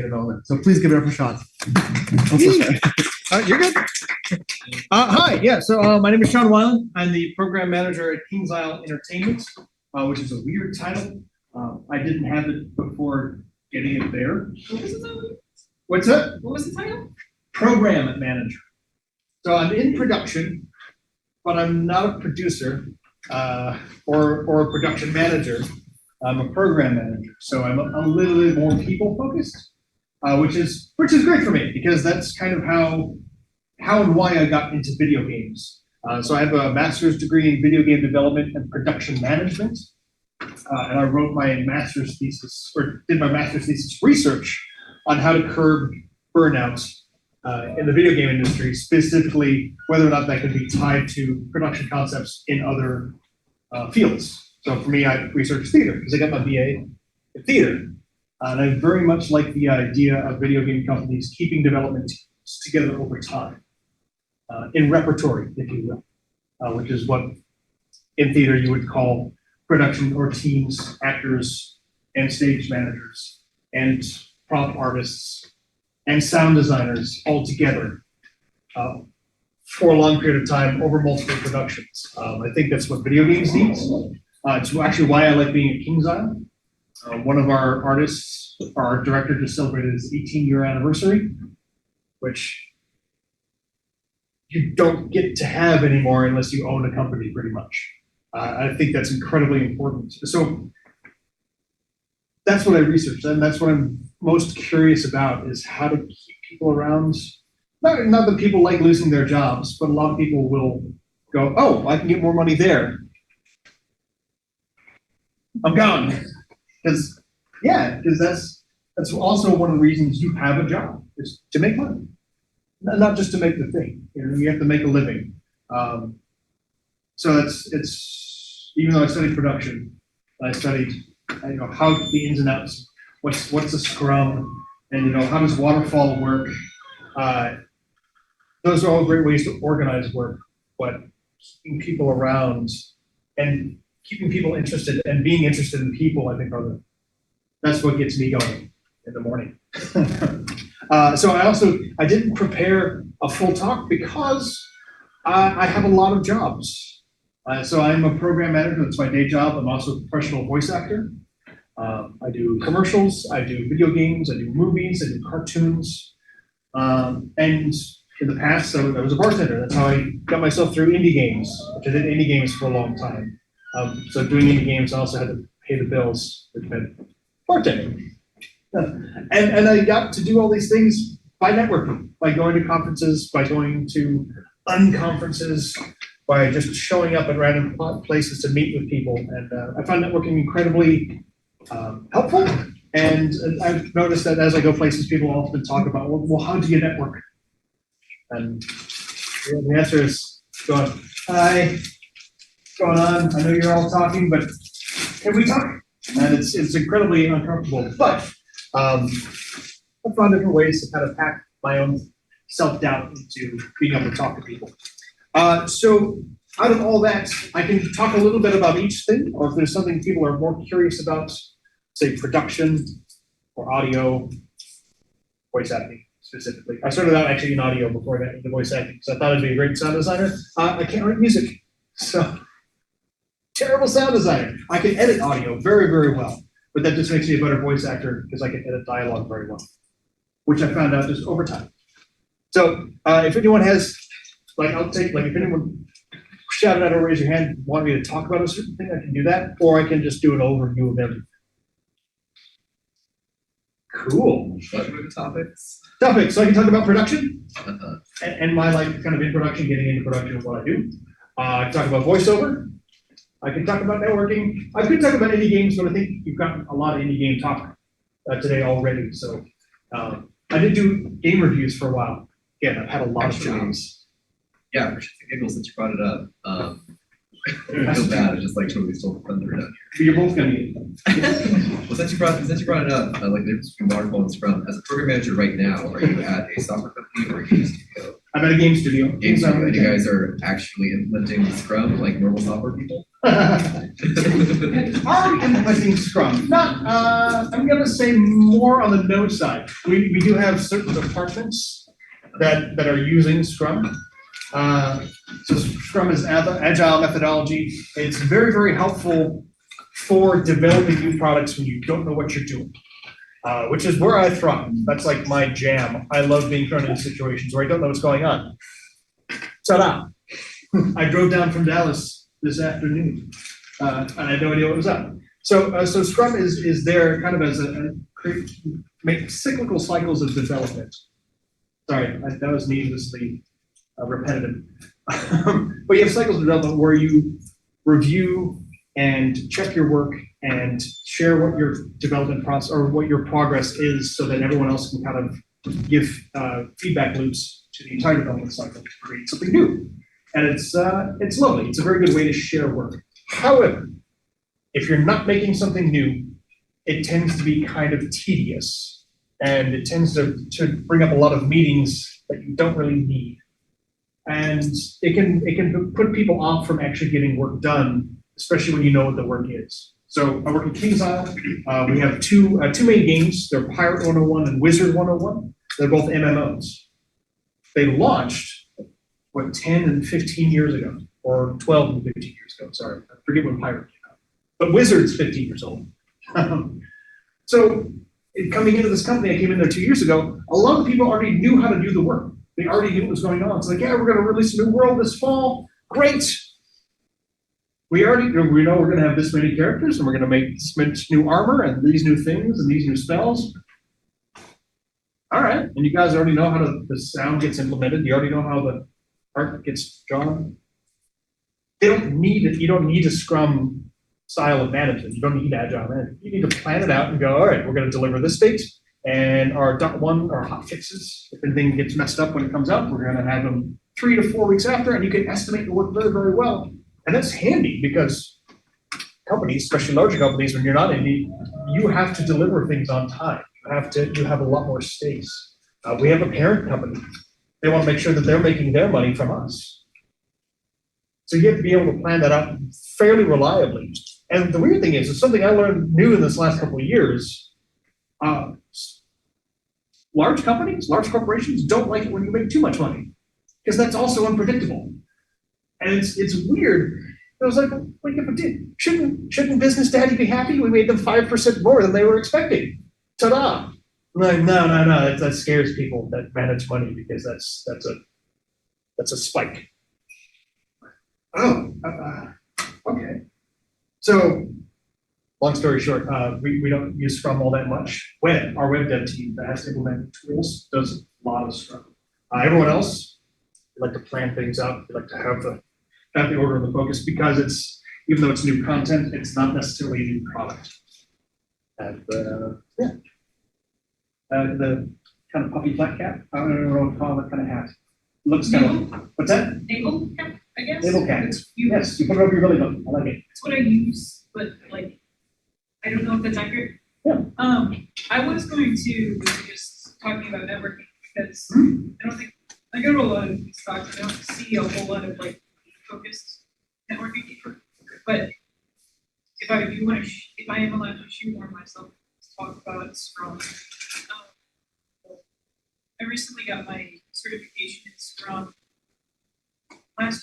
development. So please give it up for Sean. You're good. Hi, yeah, so my name is Sean Weiland. I'm the program manager at Kings Isle Entertainment, which is a weird title. I didn't have it before getting it there. What was the title? What's that? What was the title? Program manager. So I'm in production, but I'm not a producer or a production manager. I'm a program manager, so I'm a little bit more people focused, which is great for me because that's kind of how and why I got into video games. So I have a master's degree in video game development and production management, and I wrote my master's thesis, or did my master's thesis research on how to curb burnout in the video game industry, specifically whether or not that could be tied to production concepts in other fields. So for me, I researched theater because I got my BA in theater. And I very much like the idea of video game companies keeping development teams together over time, in repertory, if you will, which is what in theater you would call production or teams, actors, and stage managers, and prop artists, and sound designers all together for a long period of time over multiple productions. I think that's what video games need. It's actually why I like being at Kings Isle. One of our artists, our director, just celebrated his 18-year anniversary, which you don't get to have anymore unless you own a company, pretty much. I think that's incredibly important. So that's what I researched, and that's what I'm most curious about, is how to keep people around. Not that people like losing their jobs, but a lot of people will go, oh, I can get more money there. I'm gone. Because that's also one of the reasons you have a job, is to make money, not just to make the thing. You have to make a living. So it's even though I studied production, I studied how the ins and outs, what's a scrum, and how does waterfall work. Those are all great ways to organize work, but keeping people around and keeping people interested and being interested in people, I think, that's what gets me going in the morning. So I didn't prepare a full talk because I have a lot of jobs. So I'm a program manager, that's my day job. I'm also a professional voice actor. I do commercials, I do video games, I do movies, I do cartoons. And in the past, I was a bartender. That's how I got myself through indie games, which I did indie games for a long time. So doing indie games, I also had to pay the bills, which meant bartending. And I got to do all these things by networking, by going to conferences, by going to unconferences, by just showing up at random places to meet with people. And I found networking incredibly helpful. And I've noticed that as I go places, people often talk about, well, how do you network? And the answer is going, hi, what's going on? I know you're all talking, but can we talk? And it's incredibly uncomfortable. But I found different ways to kind of hack my own self-doubt into being able to talk to people. So out of all that, I can talk a little bit about each thing, or if there's something people are more curious about, say production or audio, voice acting specifically. I started out actually in audio before I got into voice acting, because I thought I'd be a great sound designer. I can't write music, so terrible sound designer. I can edit audio very, very well, but that just makes me a better voice actor because I can edit dialogue very well, which I found out just over time. So if anyone has, if anyone shouted out or raise your hand, want me to talk about a certain thing, I can do that, or I can just do an overview of everything. Cool. Topics. So I can talk about production and my kind of in production, getting into production of what I do. I can talk about voiceover. I can talk about networking. I could talk about indie games, but I think you've gotten a lot of indie game talk today already. So I did do game reviews for a while. Again, I've had a lot of jobs. Yeah, for shits and giggles, since you brought it up. I feel bad. I just totally stole the thunder down here. You're both gonna get it. Well, since you brought it up, there's some waterfall and Scrum. As a program manager right now, are you at a software company or a game studio? I'm at a game studio. Games and you guys are actually implementing Scrum like normal software people? Already implementing Scrum. Not, I'm gonna say more on the no side. We do have certain departments that are using Scrum. So Scrum is agile methodology. It's very, very helpful for developing new products when you don't know what you're doing. Which is where I thrive. That's like my jam. I love being thrown into situations where I don't know what's going on. Ta-da! I drove down from Dallas this afternoon, and I had no idea what was up. So Scrum is there kind of as make cyclical cycles of development. Sorry, that was needlessly repetitive. But you have cycles of development where you review and check your work and share what your development process or what your progress is so that everyone else can kind of give feedback loops to the entire development cycle to create something new. And it's lovely. It's a very good way to share work. However, if you're not making something new, it tends to be kind of tedious and it tends to bring up a lot of meetings that you don't really need. And it can put people off from actually getting work done, especially when you know what the work is. So I work in Kings Isle. We have two main games. They're Pirate 101 and Wizard 101. They're both MMOs. They launched, 10 and 15 years ago, or 12 and 15 years ago, sorry. I forget when Pirate came out. But Wizard's 15 years old. So coming into this company, I came in there 2 years ago, a lot of people already knew how to do the work. They already knew what was going on. It's like, yeah, we're gonna release a new world this fall. Great. We know we're going to have this many characters and we're going to make this much new armor and these new things and these new spells. All right. And you guys already know how the sound gets implemented. You already know how the art gets drawn. They don't need it. You don't need a Scrum style of management. You don't need agile management. You need to plan it out and go, all right, we're going to deliver this date and our .1 or hot fixes. If anything gets messed up when it comes out, we're going to have them 3 to 4 weeks after, and you can estimate the work very, very well. And that's handy because companies, especially larger companies, when you're not indie, you have to deliver things on time. You have a lot more space. We have a parent company. They want to make sure that they're making their money from us. So you have to be able to plan that out fairly reliably. And the weird thing is, it's something I learned new in this last couple of years. Large companies, large corporations don't like it when you make too much money because that's also unpredictable. And it's weird. I was like, what if it did? Shouldn't business daddy be happy? We made them 5% more than they were expecting. Ta-da! I'm like, no. That scares people that manage money because that's a spike. Oh, okay. So, long story short, we don't use Scrum all that much. Our web dev team that has to implement tools does a lot of Scrum. Everyone else, we like to plan things out. We like to have the order and the focus because even though it's new content, it's not necessarily a new product. And the kind of puppy flat cap, I don't know what to call that kind of hat. Looks kind of, what's that? Naval cap, I guess. Naval cap. Yes, you put it over your belly button. I like it. It's what I use, but like, I don't know if that's accurate. Yeah. I was going to just talking about networking because I don't think I go to a lot of these talks. I don't see a whole lot of like focused networking people. But if I am allowed to shoehorn myself to talk about Scrum, I recently got my certification in Scrum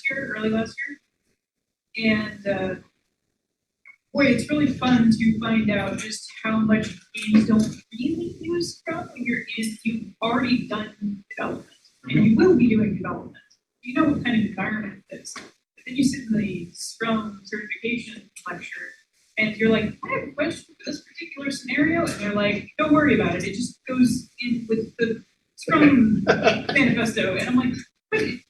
early last year, and boy, it's really fun to find out just how much games don't really use Scrum when you've already done development, and you will be doing development. You know what kind of environment it is. But then you sit in the Scrum certification lecture, and you're like, I have a question for this particular scenario, and they're like, don't worry about it. It just goes in with the Scrum manifesto, and I'm like, wait.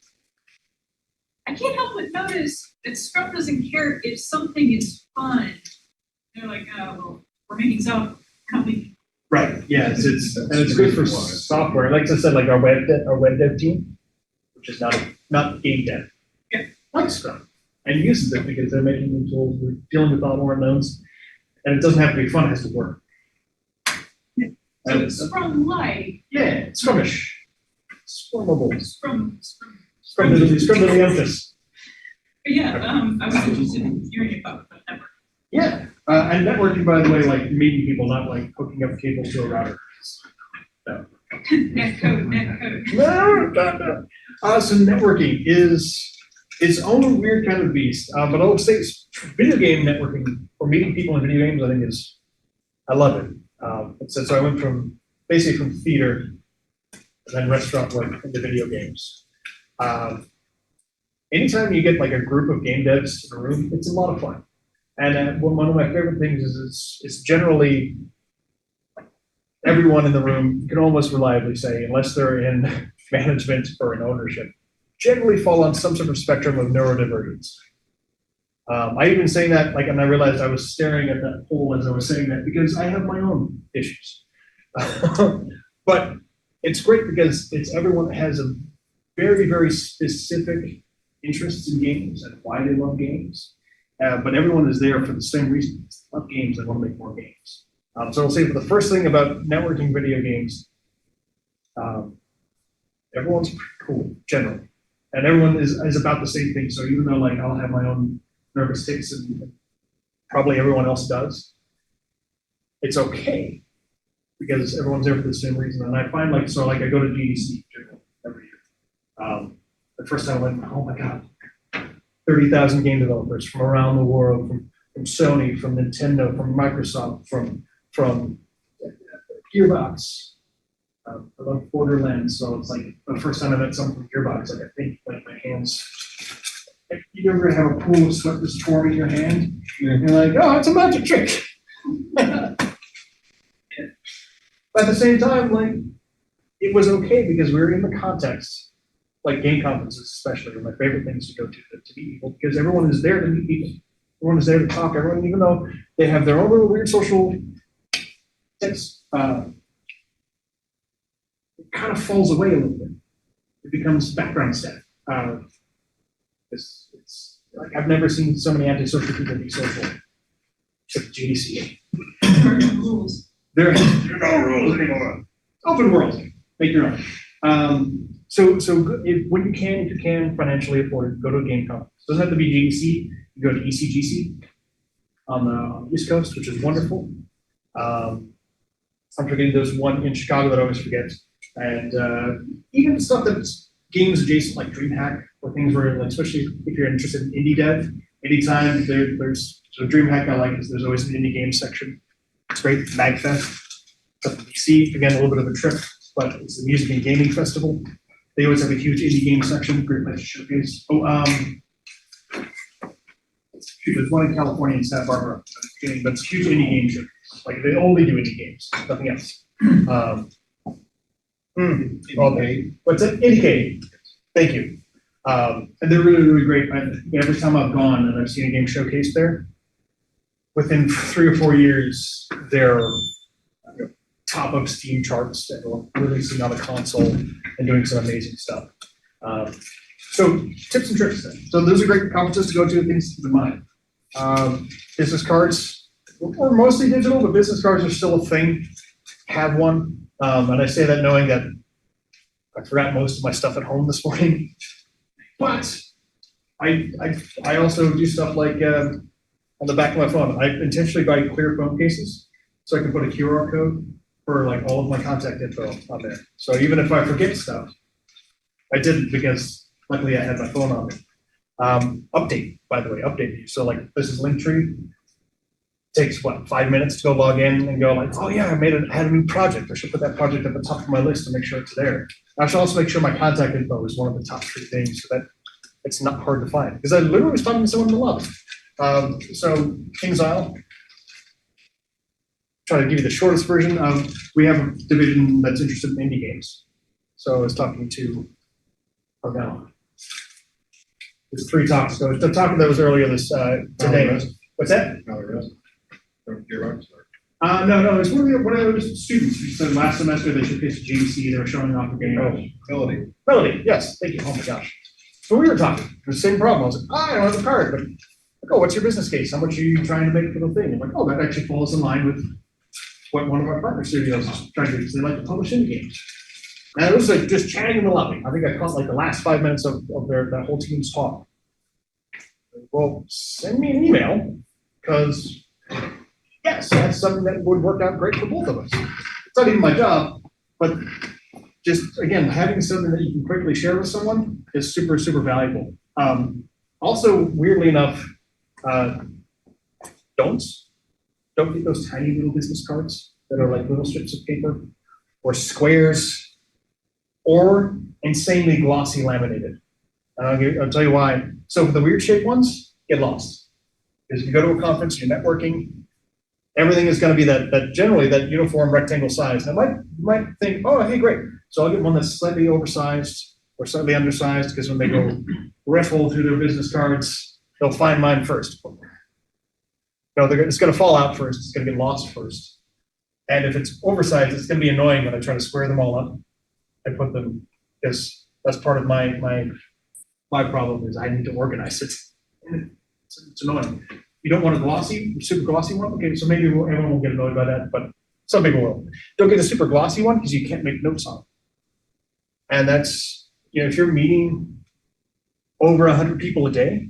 I can't help but notice that Scrum doesn't care if something is fun. They're like, oh, well, we're making software. Right. Yeah. It's good for software. Like I said, like our web dev team, which is not game dev. Yeah. Likes Scrum and uses it because they're making new tools. We're dealing with a lot more unknowns, and it doesn't have to be fun. It has to work. Yeah. So it's Scrum-like. Yeah, Scrumish. Scrummables. Scrumdiddlyumptus. But yeah, I was interested in hearing about the network. Yeah, and networking, by the way, like meeting people, not like hooking up cables to a router. Net code. No. So networking is its own weird kind of beast. But I'll say video game networking or meeting people in video games, I think I love it. So I went basically from theater and then restaurant work into video games. Anytime you get like a group of game devs in a room, it's a lot of fun. And one of my favorite things is it's generally everyone in the room, you can almost reliably say, unless they're in management or in ownership, generally fall on some sort of spectrum of neurodivergence. I even saying that, like, and I realized I was staring at that poll as I was saying that because I have my own issues. But it's great because everyone has a very, very specific interests in games and why they love games. But everyone is there for the same reason. They love games, they want to make more games. So I'll say for the first thing about networking video games, everyone's pretty cool, generally. And everyone is about the same thing. So even though like I'll have my own nervous tics and probably everyone else does, it's okay because everyone's there for the same reason. And I find like, so like I go to GDC every year. The first time I went, oh my God, 30,000 game developers from around the world, from Sony, from Nintendo, from Microsoft, from Gearbox. I love Borderlands, so it's like the first time I met someone from Gearbox, like I think like my hands. Like, you ever have a pool of sweat just form in your hand? And you're like, oh, it's a magic trick. Yeah. But at the same time, like it was okay because we were in the context, like game conferences especially, are my favorite things to go to meet people because everyone is there to meet people. Everyone is there to talk. Everyone, even though they have their own little weird social things, it kind of falls away a little bit. It becomes background stuff. It's like I've never seen so many antisocial people be social, except GDC. There are no rules. There are no rules anymore. Open world, make your own. So when you can, if you can financially afford it, go to a game conference. It doesn't have to be GDC. You go to ECGC on the East Coast, which is wonderful. I'm forgetting there's one in Chicago that I always forget. And even stuff that's games adjacent, like DreamHack, or things where, like, especially if you're interested in indie dev, anytime there's so DreamHack I like is there's always an indie game section. It's great. MagFest. It's up in DC. Again, a little bit of a trip, but it's the music and gaming festival. They always have a huge indie game section. Great place to showcase. There's one in California in Santa Barbara, but it's a huge indie game show. Like they only do indie games, nothing else. Okay. What's it? Indiecade. Thank you. And they're really, really great. Every time I've gone and I've seen a game showcased there, within 3 or 4 years, they're top of Steam charts and releasing on a console and doing some amazing stuff. So tips and tricks then. So those are great conferences to go to, things to keep in mind. Business cards, we're mostly digital, but business cards are still a thing. Have one. And I say that knowing that I forgot most of my stuff at home this morning. But I also do stuff like on the back of my phone, I intentionally buy clear phone cases so I can put a QR code for like all of my contact info on there. So even if I forget stuff, I didn't because luckily I had my phone on me. Update, by the way, update. So like this is Linktree. Takes what, 5 minutes to go log in and go like, oh yeah, I had a new project. I should put that project at the top of my list to make sure it's there. I should also make sure my contact info is one of the top 3 things so that it's not hard to find. Because I literally was talking to someone in the lobby. So Kings Isle, try to give you the shortest version. We have a division that's interested in indie games. So I was talking to, oh no, there's 3 talks ago. The talk that was earlier this today. What's that? No, it's one of those students who said last semester they should pitch GDC, they were showing off a game. Melody, yes, thank you, oh my gosh. So we were talking, the same problem, I was like, I don't have a card, but like, oh, what's your business case? How much are you trying to make for the thing? I'm like, oh, that actually falls in line with what one of our partner studios is trying to do, because they like to publish indie games. And it was like just chatting in the lobby. I think I caught like the last 5 minutes of that whole team's talk. Well, send me an email, because yes, that's something that would work out great for both of us. It's not even my job, but just again, having something that you can quickly share with someone is super, super valuable. Also, weirdly enough, don't get those tiny little business cards that are like little strips of paper or squares or insanely glossy laminated. I'll tell you why. So for the weird shaped ones, get lost. Because if you go to a conference, you're networking, everything is going to be that generally that uniform rectangle size. Now, you might think, oh, hey, great. So I'll get one that's slightly oversized or slightly undersized, because when they go riffle through their business cards, they'll find mine first. No, it's going to fall out first. It's going to get lost first. And if it's oversized, it's going to be annoying when I try to square them all up and put them, because that's part of my problem is I need to organize it. And it's annoying. You don't want a glossy, super glossy one. Okay, so maybe everyone will get annoyed by that, but some people will. Don't get the super glossy one because you can't make notes on it. And that's, if you're meeting over 100 people a day,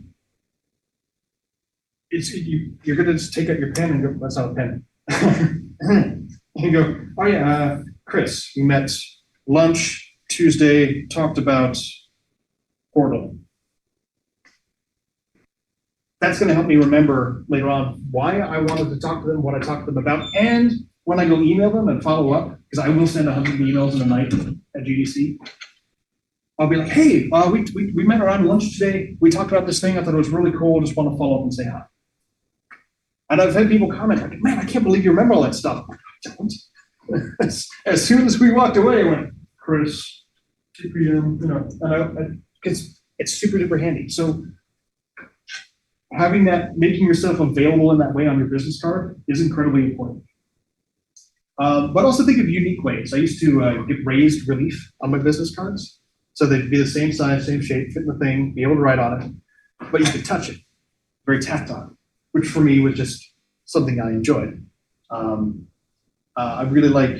you're going to just take out your pen and go, that's not a pen. And you go, oh yeah, Chris, we met lunch Tuesday, talked about Portal. That's going to help me remember later on why I wanted to talk to them, what I talked to them about, and when I go email them and follow up, because I will send 100 emails in a night at GDC. I'll be like, hey, we met around lunch today. We talked about this thing. I thought it was really cool. Just want to follow up and say hi. And I've had people comment, like, man, I can't believe you remember all that stuff. I don't. As soon as we walked away, I went, Chris, 2 p.m., and because it's super duper handy. So having that, making yourself available in that way on your business card is incredibly important. But also think of unique ways. I used to get raised relief on my business cards. So they'd be the same size, same shape, fit in the thing, be able to write on it, but you could touch it, very tactile, which for me was just something I enjoyed. I really like,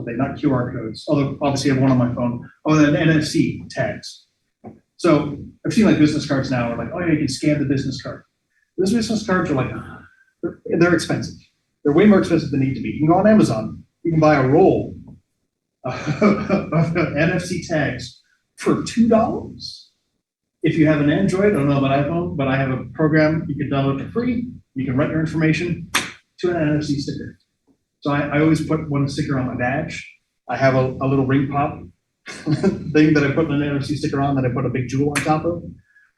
they're not QR codes, although obviously I have one on my phone. Oh, the NFC tags. So I've seen like business cards now are like, oh yeah, you can scan the business card. Those business cards are like, they're expensive. They're way more expensive than they need to be. You can go on Amazon, you can buy a roll of NFC tags for $2. If you have an Android, I don't know about iPhone, but I have a program you can download for free. You can write your information to an NFC sticker. So I always put one sticker on my badge. I have a little ring pop thing that I put an NFC sticker on that I put a big jewel on top of.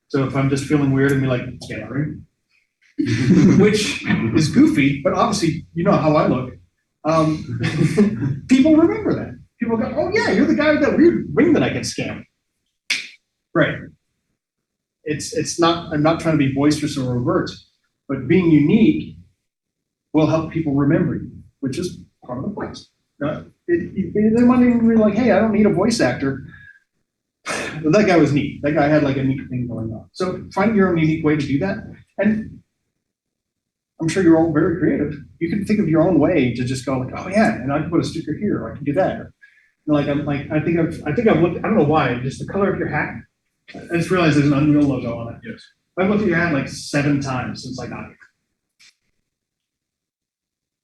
So if I'm just feeling weird and be like, scan my ring, which is goofy, but obviously you know how I look. People remember that. People go, oh yeah, you're the guy with that weird ring that I can scan. Right. It's not, I'm not trying to be boisterous or overt, but being unique will help people remember you, which is part of the point. They might even be like, hey, I don't need a voice actor. But that guy was neat. That guy had like a neat thing going on. So find your own unique way to do that. And I'm sure you're all very creative. You can think of your own way to just go like, oh yeah, and I can put a sticker here, or I can do that. Or, I think I've looked, I don't know why, just the color of your hat. I just realized there's an Unreal logo on it. Yes. I've looked at your hat like 7 times since I got here.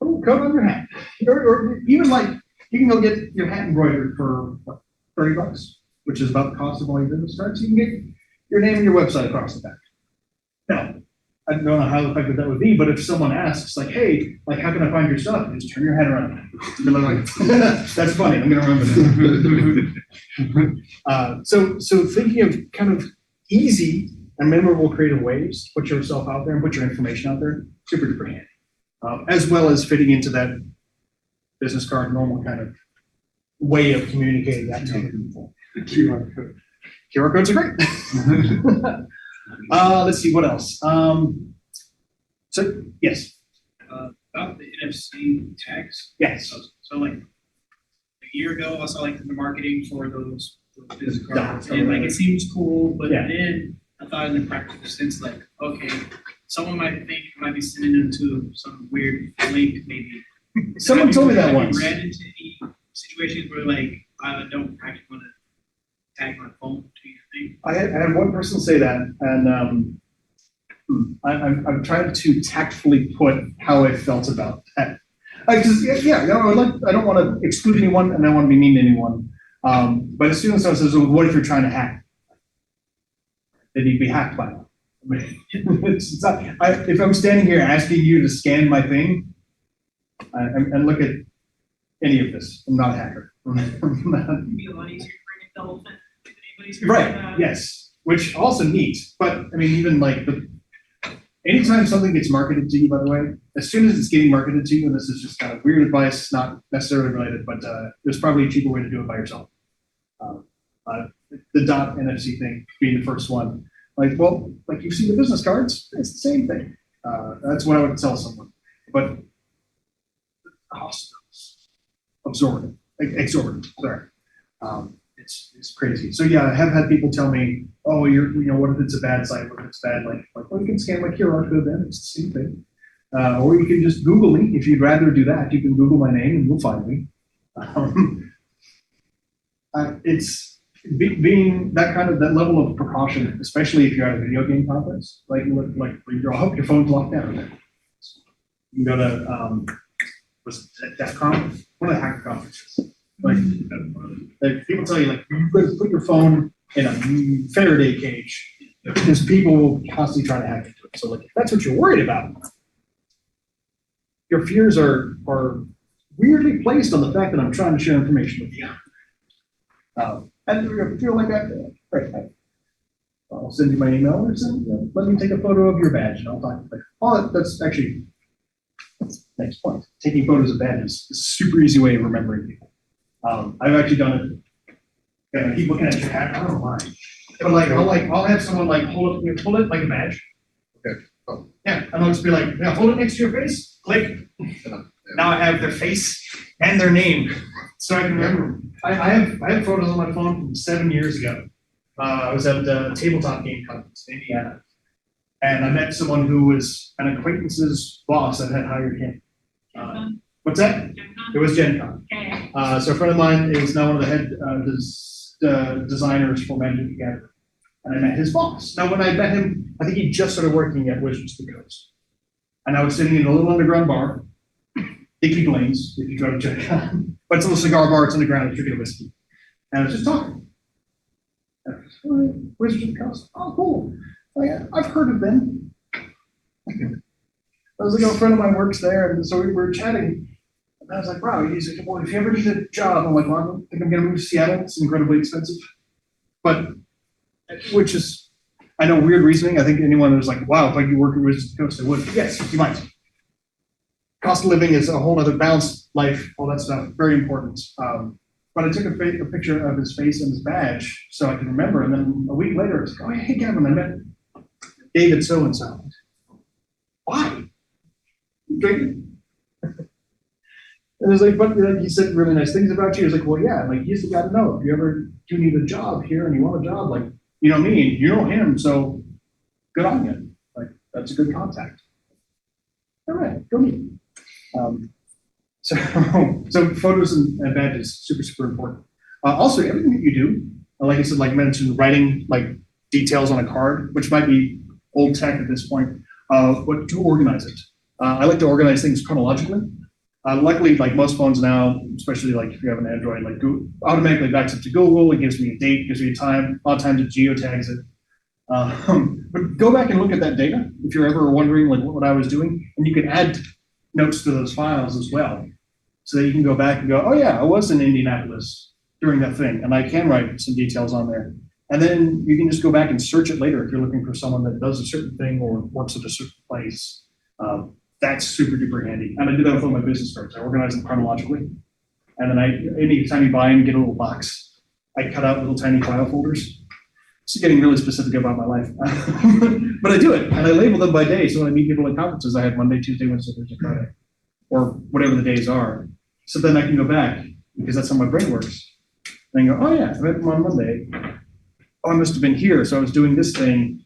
Oh, coat on your hat. Or even like, you can go get your hat embroidered for what, $30, which is about the cost of all your business cards. You can get your name and your website across the back. Now, I don't know how effective that would be, but if someone asks, like, hey, like, how can I find your stuff? You just turn your head around. Like, that's funny. I'm going to remember that. So thinking of kind of easy and memorable creative ways to put yourself out there and put your information out there, super duper handy. As well as fitting into that business card normal kind of way of communicating that to people. QR code. QR codes are great. Let's see, what else? So, yes. About the NFC tags. Yes. So like a year ago, I saw like the marketing for those business cards, Yeah. and like it seems cool, but Yeah. then I thought in the practical sense, like, okay, someone might think I might be sending them to some weird link, maybe. Someone told me that Have you once. ran into any situations where like don't actually want to tag my phone to your thing. I had one person say that, and I'm trying to tactfully put how I felt about that. I don't want to exclude anyone, and I don't want to be mean to anyone. But as soon as I says, well, what if you're trying to hack? Then you'd be hacked by now. I mean, it's not, if I'm standing here asking you to scan my thing, and look at any of this, I'm not a hacker. It'd be a lot easier for a double fence if anybody's heard of Right, that. yes, which also neat, but I mean, even like anytime something gets marketed to you, by the way, as soon as it's getting marketed to you, and this is just kind of weird advice, not necessarily related, but there's probably a cheaper way to do it by yourself. The .NFC thing being the first one. Like, well, like you see the business cards, it's the same thing. That's what I would tell someone. But hospitals, exorbitant, sorry. It's crazy. So yeah, I have had people tell me, oh, what if it's a bad site? What if it's bad? Like, well, you can scan my QR code then, it's the same thing. Or you can just Google me. If you'd rather do that, you can Google my name and you'll find me. It's being that level of precaution, especially if you're at a video game conference, like I hope your phone's locked down. You can go to was it DEFCON? One of the hacker conferences. Like people tell you, like, you put your phone in a Faraday cage because people will constantly try to hack into it. So like, if that's what you're worried about, your fears are weirdly placed on the fact that I'm trying to share information with you. And you feel like that, great. I'll send you my email or let me take a photo of your badge and I'll talk to you. Oh, that's actually next point. Taking photos of badges is a super easy way of remembering people. I've actually done it. Yeah, I keep looking at your hat. I don't know why. But I'll have someone hold it like a badge. Okay. Oh. Yeah, and I'll just be like, yeah, hold it next to your face. Click. Now I have their face and their name, so I can remember them. I have photos on my phone from 7 years ago. I was at a tabletop game conference in Indiana, and I met someone who was an acquaintance's boss that had hired him. What's that? It was Gen Con. Okay. So a friend of mine is now one of the head designers for Magic the Gathering, and I met his boss. Now, when I met him, I think he just started working at Wizards of the Coast, and I was sitting in a little underground bar, Dickie Blaine's, if you go to Gen Con, but it's a little cigar bar, it's underground, it's drinking whiskey, and I was just talking. Wizards of the Coast. Oh, cool. I've heard of them. I was like, a friend of mine works there, and so we were chatting. And I was like, wow, he's like, well, if you ever need a job, I'm like, well, I don't think I'm going to move to Seattle. It's incredibly expensive. But, which is, I know, weird reasoning. I think anyone who's like, wow, if I could work at Wizards of the Coast, I would. Yes, you might. Cost of living is a whole other balanced life, all that stuff, very important. But I took a picture of his face and his badge so I can remember. And then a week later, it's like, oh, hey, Gavin, I met David so-and-so. Why? Drinking. And it's like, but he said really nice things about you. He's like, well, yeah, like, he's the guy to know. If you ever do need a job here and you want a job, like, you know me, and you know him, so good on you. Like, that's a good contact. All right, go meet. So photos and badges, super important. Also, everything that you do, like I said, like mentioned, writing like details on a card, which might be old tech at this point, but to organize it. I like to organize things chronologically. Luckily, like most phones now, especially like if you have an Android, like Google automatically backs up to Google. It gives me a date, gives me a time. A lot of times it geotags it. But go back and look at that data if you're ever wondering like what I was doing, and you can add notes to those files as well, so that you can go back and go, oh yeah, I was in Indianapolis during that thing, and I can write some details on there. And then you can just go back and search it later if you're looking for someone that does a certain thing or works at a certain place. That's super duper handy. And I do that with all my business cards. I organize them chronologically. And then anytime you buy them, you get a little box. I cut out little tiny file folders. It's getting really specific about my life. But I do it, and I label them by day. So when I meet people at conferences, I have Monday, Tuesday, Wednesday, Thursday, Friday, or whatever the days are. So then I can go back, because that's how my brain works. And I go, oh yeah, I met them on Monday. Oh, I must have been here, so I was doing this thing.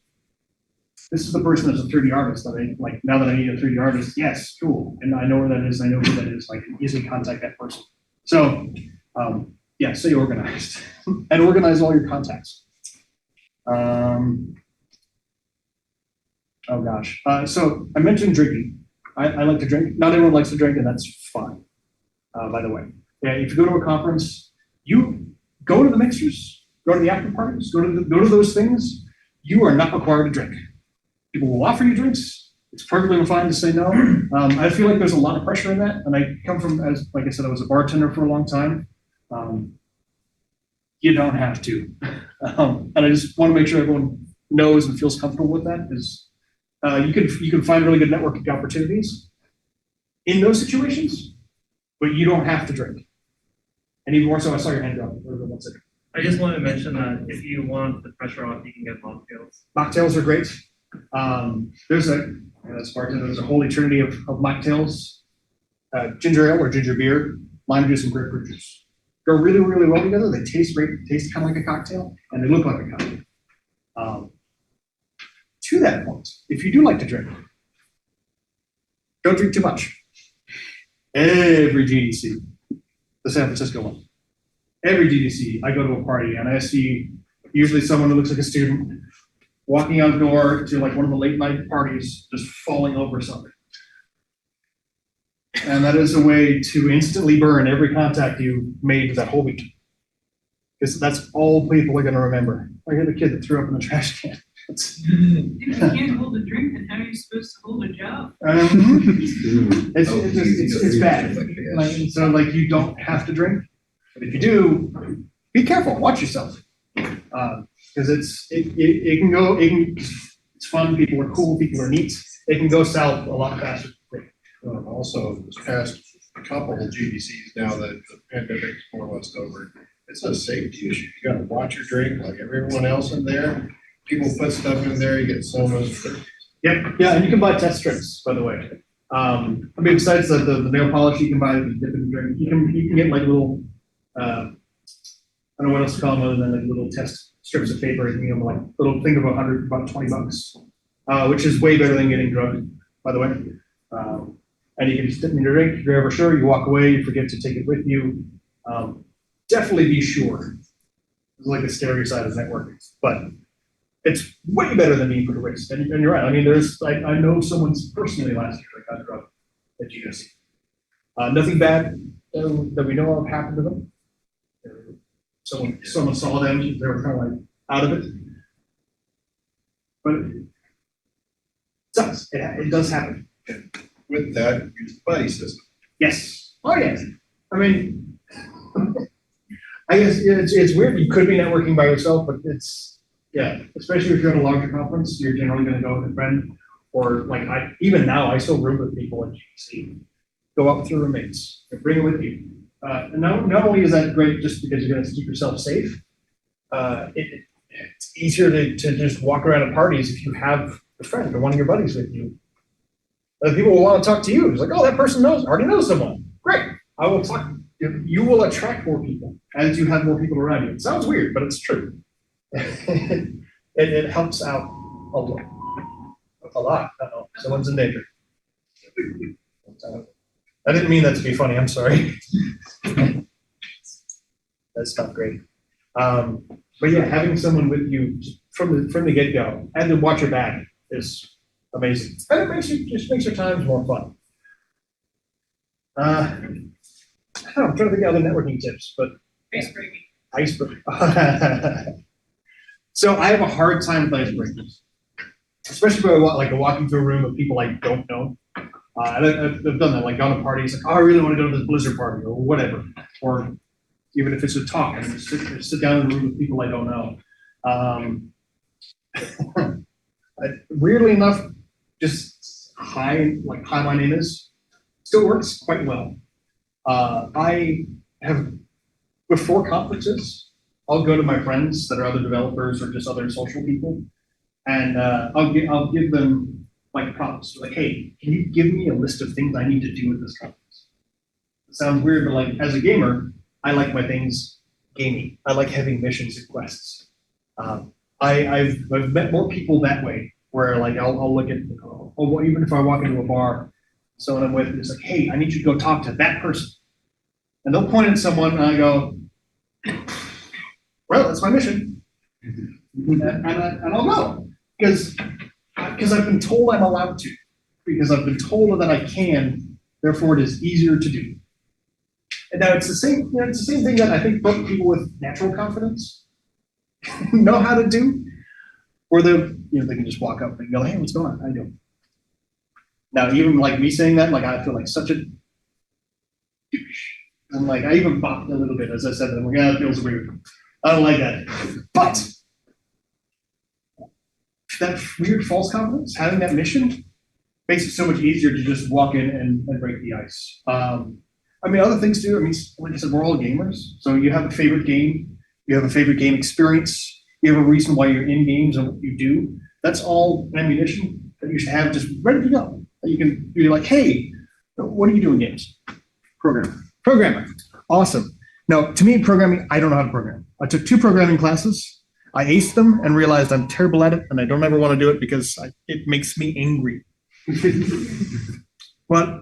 This is the person that's a 3D artist that I like. Now that I need a 3D artist, yes, cool. And I know where that is, I know who that is. I can easily contact that person. So Yeah, stay organized and organize all your contacts. Oh gosh, so I mentioned drinking. I like to drink. Not everyone likes to drink, and that's fine. By the way, yeah, if you go to a conference, you go to the mixers, go to the after parties, go to those things. You are not required to drink. People will offer you drinks. It's perfectly fine to say no. I feel like there's a lot of pressure in that, and I come from, as like I said, I was a bartender for a long time. You don't have to, and I just want to make sure everyone knows and feels comfortable with that. Is you can find really good networking opportunities in those situations, but you don't have to drink. And even more so, I saw your hand up. One second. I just want to mention that if you want the pressure off, you can get mocktails. Mocktails are great. There's a holy trinity of mocktails: ginger ale or ginger beer, lime juice, and grapefruit juice. Go really, really well together. They taste great. They taste kind of like a cocktail, and they look like a cocktail. To that point, if you do like to drink, don't drink too much. Every GDC, the San Francisco one, every GDC, I go to a party and I see usually someone who looks like a student walking out the door to like one of the late night parties, just falling over something. And that is a way to instantly burn every contact you made that whole week. Because that's all people are going to remember. I hear the kid that threw up in the trash can. If you can't hold a drink, then how are you supposed to hold a job? It's bad. So like you don't have to drink, but if you do, be careful. Watch yourself, because it's fun. People are cool. People are neat. It can go south a lot faster. Also, this past couple of GDCs now that the pandemic's more or less over, it's a safety issue. You gotta watch your drink like everyone else in there. People put stuff in there, you get sodas. Yeah, and you can buy test strips, by the way. I mean, besides the nail polish, you can buy the dip in the drink. You can get like little, I don't know what else to call them other than like little test strips of paper, like little thing of about $20, which is way better than getting drugged, by the way. And you can just dip in your drink. If you're ever sure, you walk away, you forget to take it with you. Definitely be sure. It's like the scary side of networking, but it's way better than being put at risk. And you're right. I mean, I know someone's personally last year that got drugged at GDC. Nothing bad that we know of happened to them. Someone saw them. They were kind of like out of it. But it sucks. It does happen. With that, use the buddy system. Yes. Oh, yes. I mean, I guess it's weird. You could be networking by yourself, but yeah, especially if you're at a larger conference, you're generally going to go with a friend. Or like even now, I still room with people at GDC. Go out with your roommates and bring it with you. And not only is that great just because you're going to keep yourself safe, it's easier to just walk around at parties if you have a friend or one of your buddies with you. People will want to talk to you. It's like, oh, that person already knows someone. Great. I will talk. You will attract more people as you have more people around you. It sounds weird, but it's true. It helps out a lot. Uh-oh, someone's in danger. I didn't mean that to be funny. I'm sorry. That's not great. But yeah, having someone with you from the get-go and to watch your back is amazing. And it makes your times more fun. I don't know, I'm trying to think of other networking tips, but Icebreaking. So I have a hard time with icebreakers, especially if I walk into a room of people I don't know. I've done that, like gone to parties, like, oh, I really want to go to this Blizzard party or whatever, or even if it's a talk, and sit down in a room with people I don't know. Weirdly enough, just hi my name is, still works quite well. I have, before conferences, I'll go to my friends that are other developers or just other social people, and I'll give them like prompts, like, hey, can you give me a list of things I need to do at this conference? It sounds weird, but like as a gamer, I like my things gamey. I like having missions and quests. I've met more people that way, where like I'll look at, even if I walk into a bar, someone I'm with is like, hey, I need you to go talk to that person. And they'll point at someone and I go, well, that's my mission. And I'll go, because I've been told I'm allowed to, because I've been told that I can, therefore it is easier to do. And now it's the same, it's the same thing that I think both people with natural confidence know how to do, or they can just walk up and go, hey, what's going on? How you doing? Now, even like me saying that, like I feel like such a douche. And like I even bopped a little bit as I said that. I'm like, it feels weird. I don't like that. But that weird false confidence, having that mission, makes it so much easier to just walk in and break the ice. I mean, other things too. I mean, like I said, we're all gamers. So you have a favorite game, you have a favorite game experience, you have a reason why you're in games and what you do. That's all ammunition that you should have just ready to go. You can be like, hey, what do you do in games? Programmer. Awesome. Now, to me, programming, I don't know how to program. I took 2 programming classes. I aced them and realized I'm terrible at it, and I don't ever want to do it because it makes me angry. But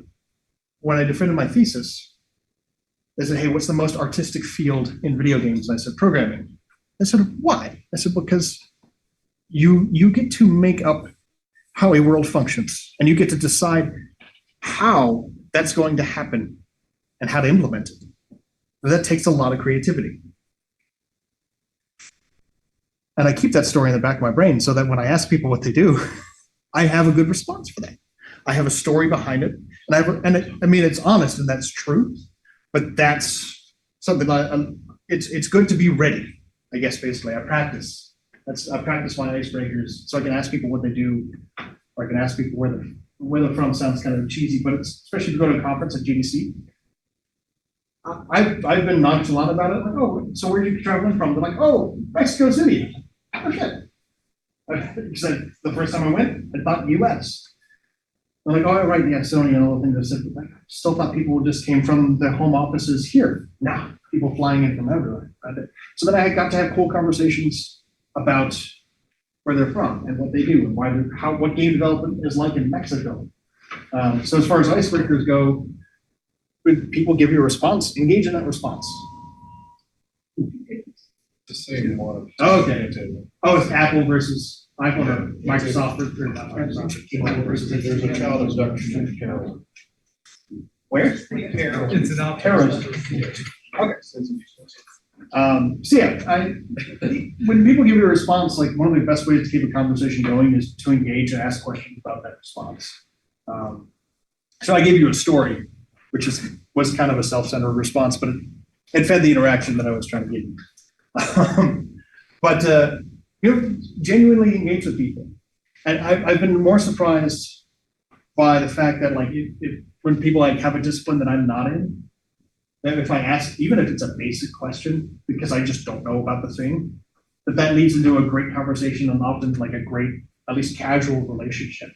when I defended my thesis, they said, hey, what's the most artistic field in video games? And I said, programming. I said, why? I said, because you get to make up how a world functions, and you get to decide how that's going to happen and how to implement it. And that takes a lot of creativity. And I keep that story in the back of my brain so that when I ask people what they do, I have a good response for that. I have a story behind it, and I mean, it's honest and that's true, but that's something it's good to be ready, I guess, basically. I practice my icebreakers so I can ask people what they do, or I can ask people where they're from. Sounds kind of cheesy, but it's, especially if you go to a conference at GDC, I've been nonchalant about it. Like, oh, so where are you traveling from? They're like, oh, Mexico City. Oh shit. The first time I went, I thought US. They're like, oh, right, yeah, Sony and all the things I said. But I still thought people just came from their home offices here. Now, people flying in from everywhere. So then I got to have cool conversations about where they're from and what they do and what game development is like in Mexico. So as far as icebreakers go, when people give you a response, engage in that response. The same one. Okay. Oh, it's Apple versus iPhone or Microsoft versus There's a child abduction in Carroll. where? It's an Terrorism. Okay. So yeah, when people give you a response, like one of the best ways to keep a conversation going is to engage and ask questions about that response. So I gave you a story, which was kind of a self-centered response, but it fed the interaction that I was trying to give you. But genuinely engage with people, and I've been more surprised by the fact that like when people like have a discipline that I'm not in. That if I ask, even if it's a basic question, because I just don't know about the thing, that leads into a great conversation and often like a great, at least casual relationship.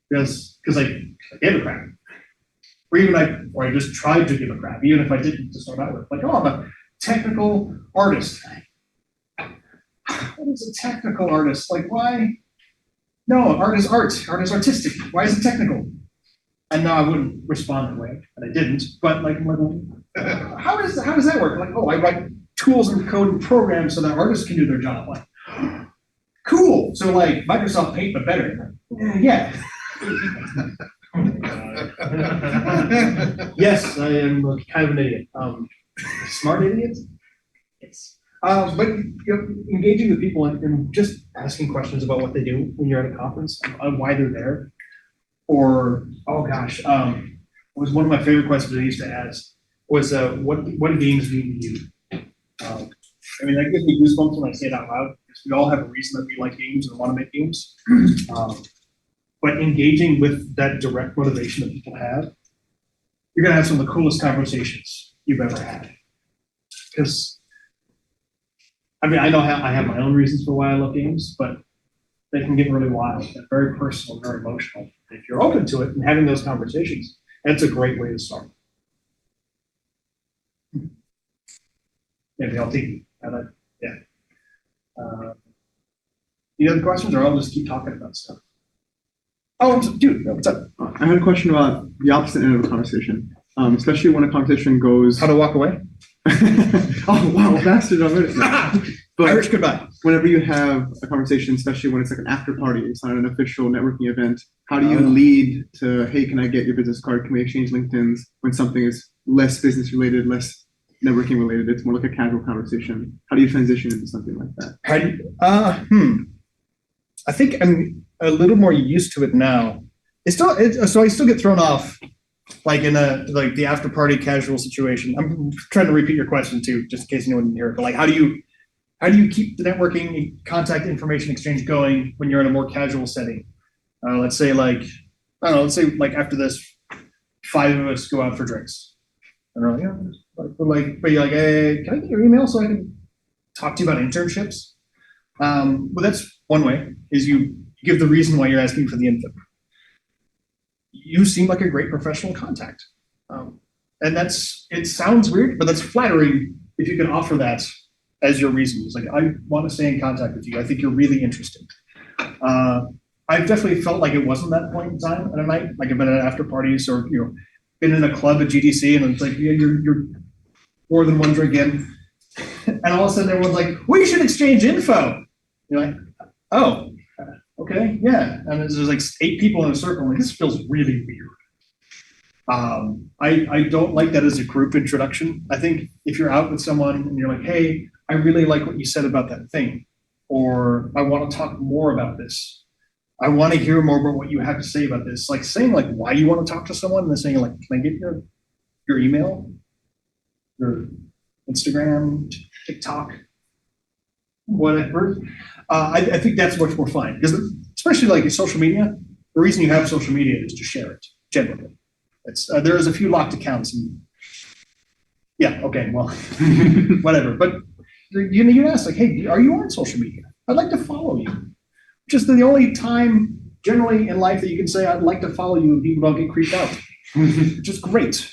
Because I gave a crap. Or I just tried to give a crap, even if I didn't to start out with. Like, oh, I'm a technical artist. What is a technical artist? Like, why? No, art is art. Art is artistic. Why is it technical? And no, I wouldn't respond that way, and I didn't. But like, how does that work? Like, oh, I write tools and code and programs so that artists can do their job. Like, cool. So like Microsoft Paint, but better. Yeah. Yes, I am kind of an idiot. Smart idiot. Yes. But engaging with people and just asking questions about what they do when you're at a conference, why they're there. Or, oh gosh, was one of my favorite questions I used to ask was, what do games mean to you? I mean, that gives me goosebumps when I say it out loud, because we all have a reason that we like games and want to make games. But engaging with that direct motivation that people have, you're going to have some of the coolest conversations you've ever had. Because, I mean, I know I have my own reasons for why I love games, but they can get really wild and very personal, very emotional. If you're open to it and having those conversations, that's a great way to start. Maybe I'll take you. Yeah. Any other questions, or I'll just keep talking about stuff? Oh, dude, what's up? I had a question about the opposite end of the conversation. especially when a conversation goes. How to walk away? Oh wow, bastard! I'm gonna. But Irish goodbye. whenever you have a conversation, especially when it's like an after party, it's not an official networking event. How do you Oh. lead to, hey, can I get your business card? Can we exchange LinkedIn's? When something is less business related, less networking related, it's more like a casual conversation. How do you transition into something like that? I think I'm a little more used to it now. So I still get thrown off, like in the after party casual situation. I'm trying to repeat your question too, just in case anyone didn't hear it. But like, how do you keep the networking contact information exchange going when you're in a more casual setting? Let's say like, I don't know, let's say like after this, 5 of us go out for drinks. I don't know, but you're like, hey, can I get your email so I can talk to you about internships? Well, that's one way, is you give the reason why you're asking for the info. You seem like a great professional contact. And it sounds weird, but that's flattering if you can offer that as your reason. It's like, I want to stay in contact with you. I think you're really interesting. I've definitely felt like it wasn't that point in time at a night. Like I've been at after parties or, been in a club at GDC and it's like, yeah, you're more than one drink in. And all of a sudden everyone's like, we should exchange info. You're like, oh, okay, yeah. And there's like 8 people in a circle. Like, this feels really weird. I don't like that as a group introduction. I think if you're out with someone and you're like, hey, I really like what you said about that thing, or I want to talk more about this. I want to hear more about what you have to say about this. Like saying like why you want to talk to someone and then saying like, can I get your email, your Instagram, TikTok, whatever. I think that's much more fun because especially like in social media, the reason you have social media is to share it generally. There's a few locked accounts and yeah, okay, well, whatever. But you ask like, hey, are you on social media? I'd like to follow you. Just the only time generally in life that you can say I'd like to follow you and people don't get creeped out, which is great.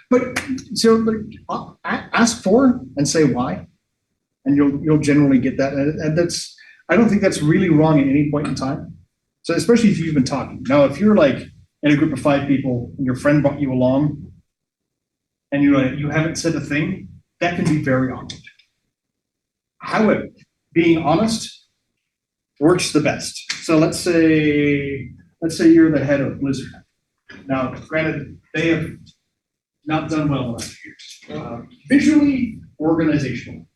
But so like, ask for and say why, and you'll generally get that. And I don't think that's really wrong at any point in time. So especially if you've been talking. Now, if you're like in a group of 5 people and your friend brought you along, and you haven't said a thing, that can be very awkward. However, being honest works the best. So let's say you're the head of Blizzard. Now, granted, they have not done well in the last few years. Visually, organizational.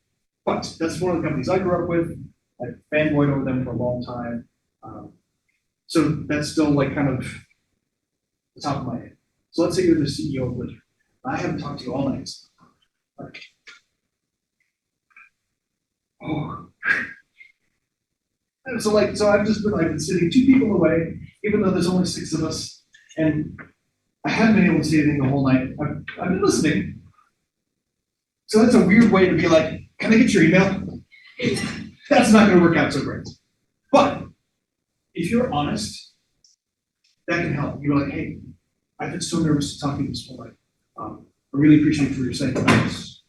But that's one of the companies I grew up with. I fanboyed over them for a long time. So that's still like kind of the top of my head. So let's say you're the CEO of Blizzard. I haven't talked to you all night. Okay. Oh. So I've been sitting 2 people away, even though there's only 6 of us, and I haven't been able to see anything the whole night. I've been listening. So that's a weird way to be like, can I get your email? That's not going to work out so great. But if you're honest, that can help. You're like, hey, I've been so nervous to talk to you this whole night. I really appreciate what you're saying about this.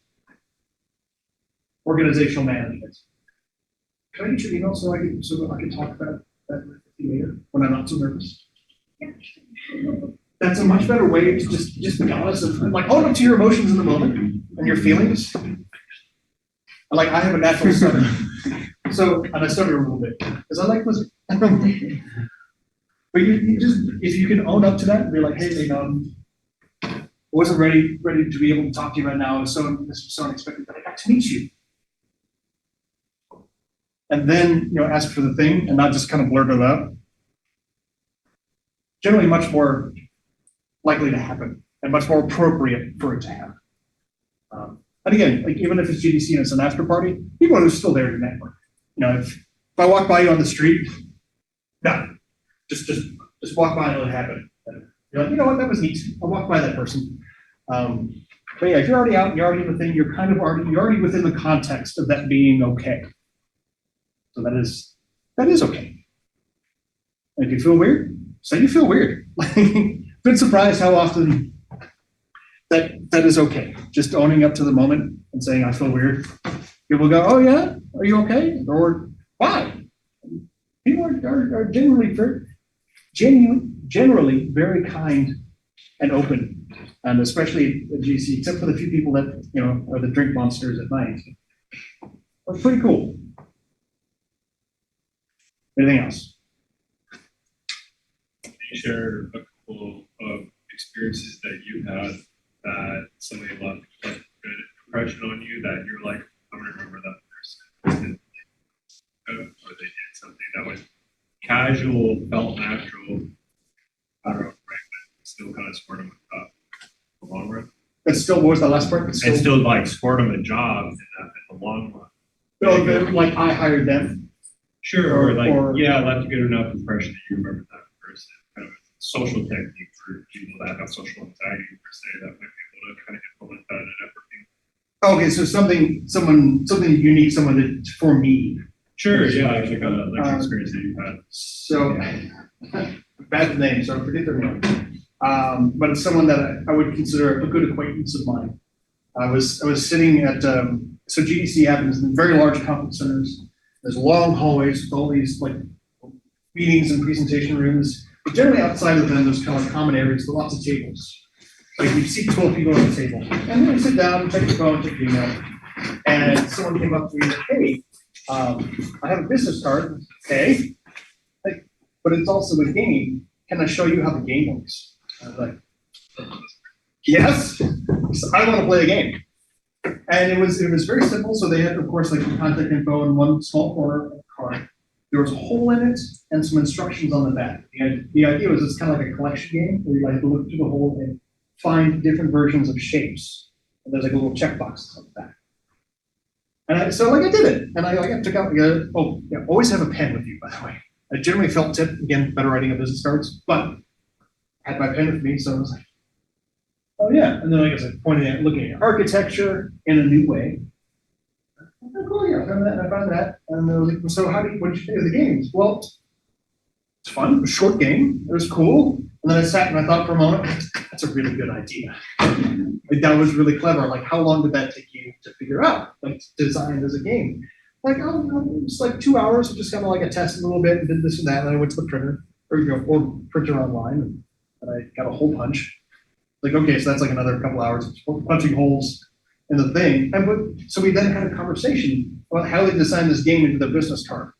Organizational management. Can I get your email so I can talk about that with you later when I'm not so nervous? Yeah. That's a much better way to just be honest and like own up to your emotions in the moment and your feelings. And like I have a natural stutter, and I stutter a little bit because I like Blizzard. But you just if you can own up to that and be like, hey, I wasn't ready to be able to talk to you right now. This was so unexpected, but I got to meet you. And then ask for the thing and not just kind of blurt it out. Generally much more likely to happen and much more appropriate for it to happen. And again, like even if it's GDC and it's an after party, people are still there to network. If I walk by you on the street, no, just walk by and it'll happen. You're like, you know what, that was neat. I'll walk by that person. But yeah, if you're already out and you're already in the thing, you're already within the context of that being okay. So that is okay. And if you feel weird, say you feel weird. Been surprised how often that is okay. Just owning up to the moment and saying I feel weird. People go, oh yeah, are you okay? Or why? People are generally very kind and open And especially at GC, except for the few people that, you know, are the drink monsters at night. It's pretty cool. Anything else? Can you share a couple of experiences that you had that somebody left a good impression on you that you're like, I'm gonna remember that person? Or they did something that was casual, felt natural, I don't know, right, but still kind of scored them in the long run. But still, what was the last part? And still like scored them a job in the long run. No, like I hired them. Sure, or like, Or- yeah, left a good enough impression that you remember that person. Kind of a social technique for people that have social anxiety per se that might be able to kind of implement that in networking. Okay, so something unique, someone that, for me. Sure, yeah, like an Um, experience that you've had. So, bad name, so I forget their name. But it's someone that I would consider a good acquaintance of mine. I was sitting at, so GDC happens in very large conference centers. There's long hallways with all these like meetings and presentation rooms. But generally outside of them, there's kind of like common areas with lots of tables. Like you see 12 people on the table. And then you sit down, check your phone, check your email. And someone came up to me and said, hey, I have a business card. Okay. Like, but it's also a game. Can I show you how the game works? I was like, yes, I want to play a game. And it was very simple. So they had, of course, like the contact info in one small corner of the card. There was a hole in it and some instructions on the back. The idea was it's kind of like a collection game where you like to look through the hole and find different versions of shapes. And there's like a little checkboxes on the back. And I did it. And I took out, always have a pen with you, by the way. I generally felt tip, again, better writing of business cards, but I had my pen with me, so I was like, oh yeah. And then I guess I pointed at looking at architecture in a new way. Oh, cool, yeah, I found that. And they were like, so what did you think of the games? Well, it's fun, it was a short game, it was cool. And then I sat and I thought for a moment, that's a really good idea. Like, that was really clever. Like, how long did that take you to figure out? Like, to design it as a game? Like, oh, no, it was like 2 hours, just kind of like a test a little bit and did this and that. And then I went to the printer, or printer online, and I got a hole punch. Like, okay, so that's like another couple hours of punching holes in the thing. So we then had a conversation about how they designed this game into the business card.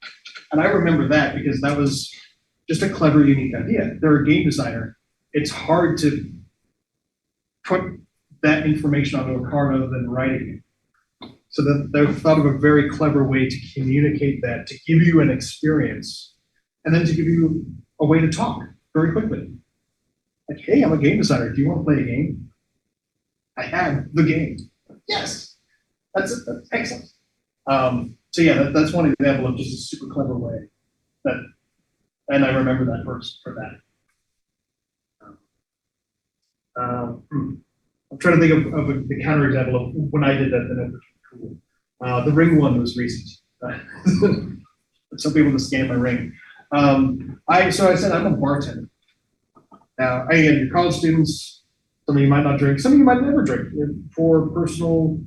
And I remember that because that was just a clever, unique idea. They're a game designer. It's hard to put that information onto a card other than writing it. So that they thought of a very clever way to communicate that, to give you an experience, and then to give you a way to talk very quickly. Like, hey, I'm a game designer. Do you want to play a game? I have the game. Yes, that's excellent. So yeah, that's one example of just a super clever way and I remember that for that. I'm trying to think of the counter example of when I did that was cool. The ring one was recent. Some people just scanned my ring. I said I'm a bartender. Now, again, you're college students. Some of you might not drink. Some of you might never drink for personal,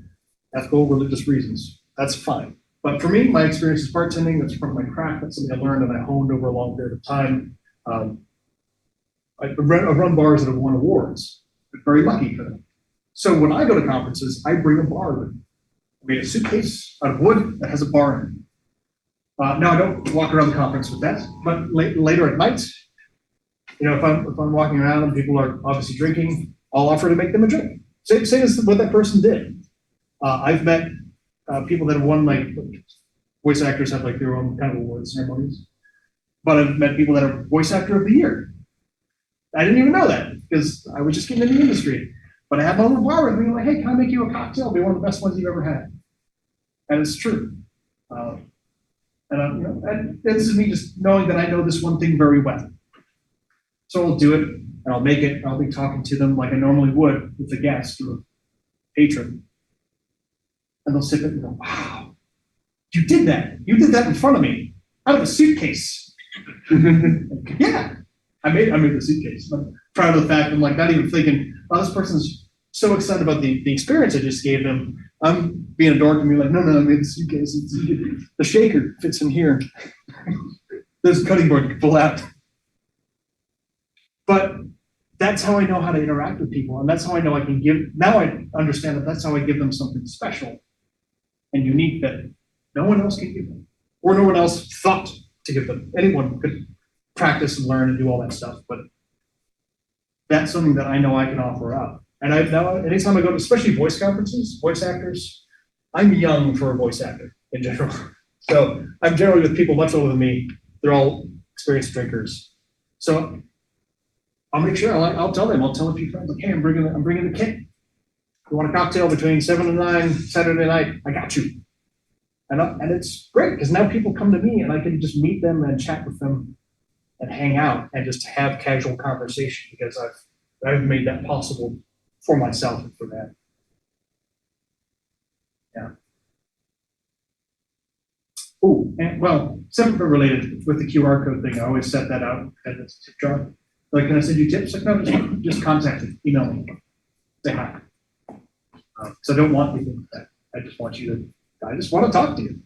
ethical, religious reasons. That's fine. But for me, my experience is bartending. That's from my craft. That's something I learned and I honed over a long period of time. I've run bars that have won awards. I'm very lucky for them. So when I go to conferences, I bring a bar with me. I made a suitcase out of wood that has a bar in it. Now I don't walk around the conference with that, but later at night, you know, if I'm walking around and people are obviously drinking, I'll offer to make them a drink. Same as what that person did. I've met people that have won, like voice actors have like their own kind of award ceremonies, but I've met people that are voice actor of the year. I didn't even know that because I was just getting in the industry. But I have my own bar with me. I'm like, hey, can I make you a cocktail? It'll be one of the best ones you've ever had. And it's true. And this is me just knowing that I know this one thing very well. So I'll do it and I'll make it. I'll be talking to them like I normally would with a guest or a patron. And they'll sit there and go, wow, you did that. You did that in front of me out of a suitcase. Yeah, I made the suitcase. I'm proud of the fact I'm like not even thinking, oh, this person's so excited about the experience I just gave them. I'm being a dork and be like, no, I made the suitcase. The shaker fits in here. There's a cutting board to pull out. But that's how I know how to interact with people, and that's how I know I can give, now I understand that that's how I give them something special and unique that no one else can give them, or no one else thought to give them. Anyone could practice and learn and do all that stuff, but that's something that I know I can offer up. And I now, anytime I go to, especially voice conferences, voice actors, I'm young for a voice actor in general. So I'm generally with people much older than me. They're all experienced drinkers. So I'll make sure, I'll tell them, I'll tell a few friends, like, hey, I'm bringing the kit. You want a cocktail between 7 and 9 Saturday night? I got you. And it's great because now people come to me and I can just meet them and chat with them and hang out and just have casual conversation because I've made that possible for myself and for them. Yeah. Oh, and well, separate but related with the QR code thing, I always set that out as a tip jar. Like, can I send you tips? Like, no, just contact me, email me, say hi. So I don't want anything like that. I just want to talk to you.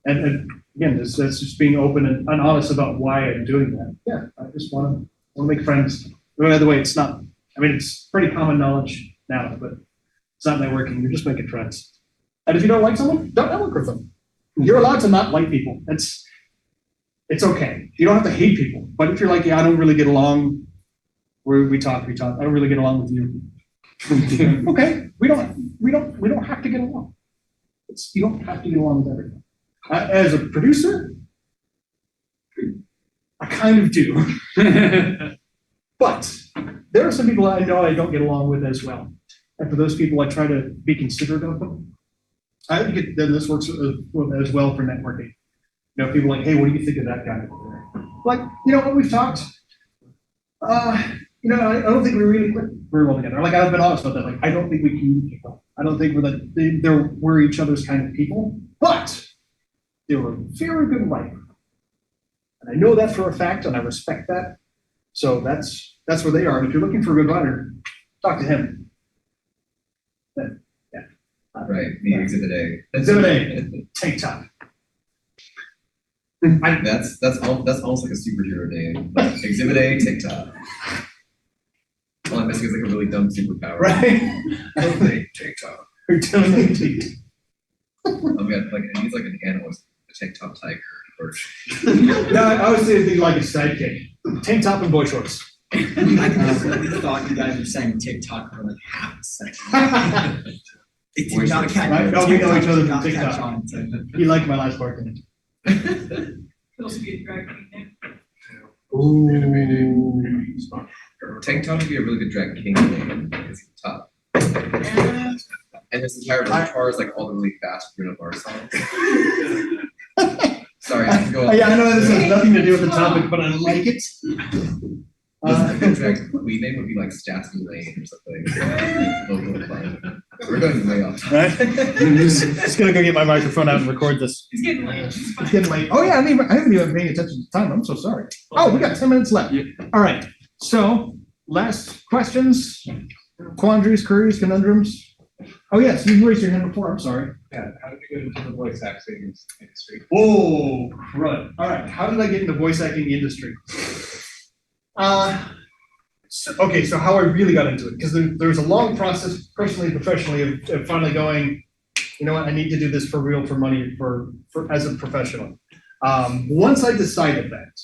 And again, that's just being open and honest about why I'm doing that. Yeah, I just want to make friends. By the way, it's not, I mean, it's pretty common knowledge now, but it's not networking. You're just making friends. And if you don't like someone, don't network with them. You're allowed to not like people. It's okay. You don't have to hate people. But if you're like, yeah, I don't really get along, we talk. I don't really get along with you. Okay, we don't have to get along. You don't have to get along with everyone. As a producer, I kind of do. But there are some people I know I don't get along with as well. And for those people, I try to be considerate of them. I think that this works as well for networking. You know, people are like, hey, what do you think of that guy over there? Like, you know what, we've talked. You know, I don't think we really click very well together. Like, I've been honest about that. Like, I don't think we communicate well. I don't think we're each other's kind of people, but they were a very good writer. And I know that for a fact, and I respect that. So that's where they are. And if you're looking for a good writer, talk to him. Then, yeah. Right, the Exhibit A. Exhibit A, tank top. That's almost like a superhero name. Like, Exhibit A, TikTok. All I'm missing is like a really dumb superpower. Right? TikTok. We're doing TikTok. I'm gonna like, and he's like an animal, a TikTok tiger or. No, I was thinking like a sidekick. Tank top and boy shorts. I thought you guys were saying TikTok for like half a second. It did not catch Right? No, we know each other from TikTok did not catch TikTok. on, so- You like my last bargain. Could also be a drag queen name. Ooh. TikTok would be a really good drag king name because he's top. And this entire repertoire is like all the really fast Bruno Mars songs. Sorry, I have to go. Yeah, I know this has nothing to do with the topic, but I like it. A good drag queen name would be like Statsky Lane or something. Local club. We're going way off. Right? Just gonna go get my microphone out and record this. It's getting late. It's fine. It's getting late. Oh yeah, I haven't even paying attention to time. I'm so sorry. Oh, we got 10 minutes left. All right. So last questions, quandaries, queries, conundrums. Oh yes, you raised your hand before. I'm sorry. Yeah, how did you get into the voice acting industry? Whoa, crud. All right. How did I get into voice acting industry? So how I really got into it, because there was a long process, personally, professionally, of finally going, you know what, I need to do this for real, for money, for as a professional. Once I decided that,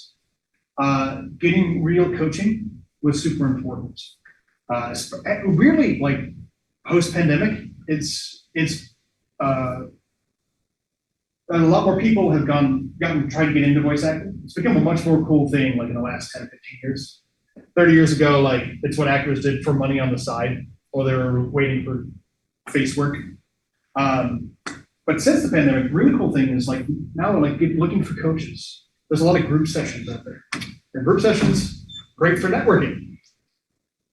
getting real coaching was super important. Really, like post-pandemic, it's a lot more people have gotten tried to get into voice acting. It's become a much more cool thing, like in the last 10, 15 years. 30 years ago, like it's what actors did for money on the side, or they were waiting for face work. But since the pandemic, the really cool thing is like now, like looking for coaches. There's a lot of group sessions out there. And group sessions, great for networking.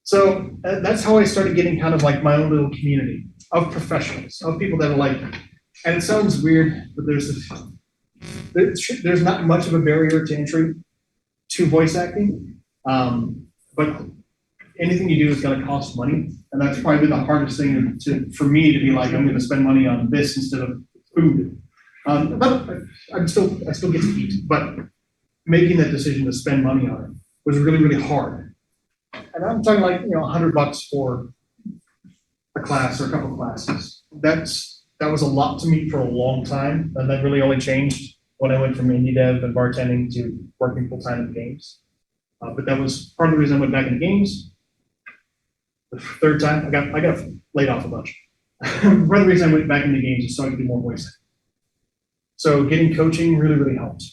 So that's how I started getting kind of like my own little community of professionals, of people that are like, and it sounds weird, but there's not much of a barrier to entry to voice acting. But anything you do is going to cost money, and that's probably the hardest thing for me to be like, I'm going to spend money on this instead of food. But I still get to eat. But making that decision to spend money on it was really, really hard. And I'm talking like, $100 for a class or a couple classes. That was a lot to me for a long time, and that really only changed when I went from indie dev and bartending to working full-time in games. But that was part of the reason I went back into games. The third time, I got laid off a bunch. Part of the reason I went back into games is so I could do more voice. So getting coaching really, really helped.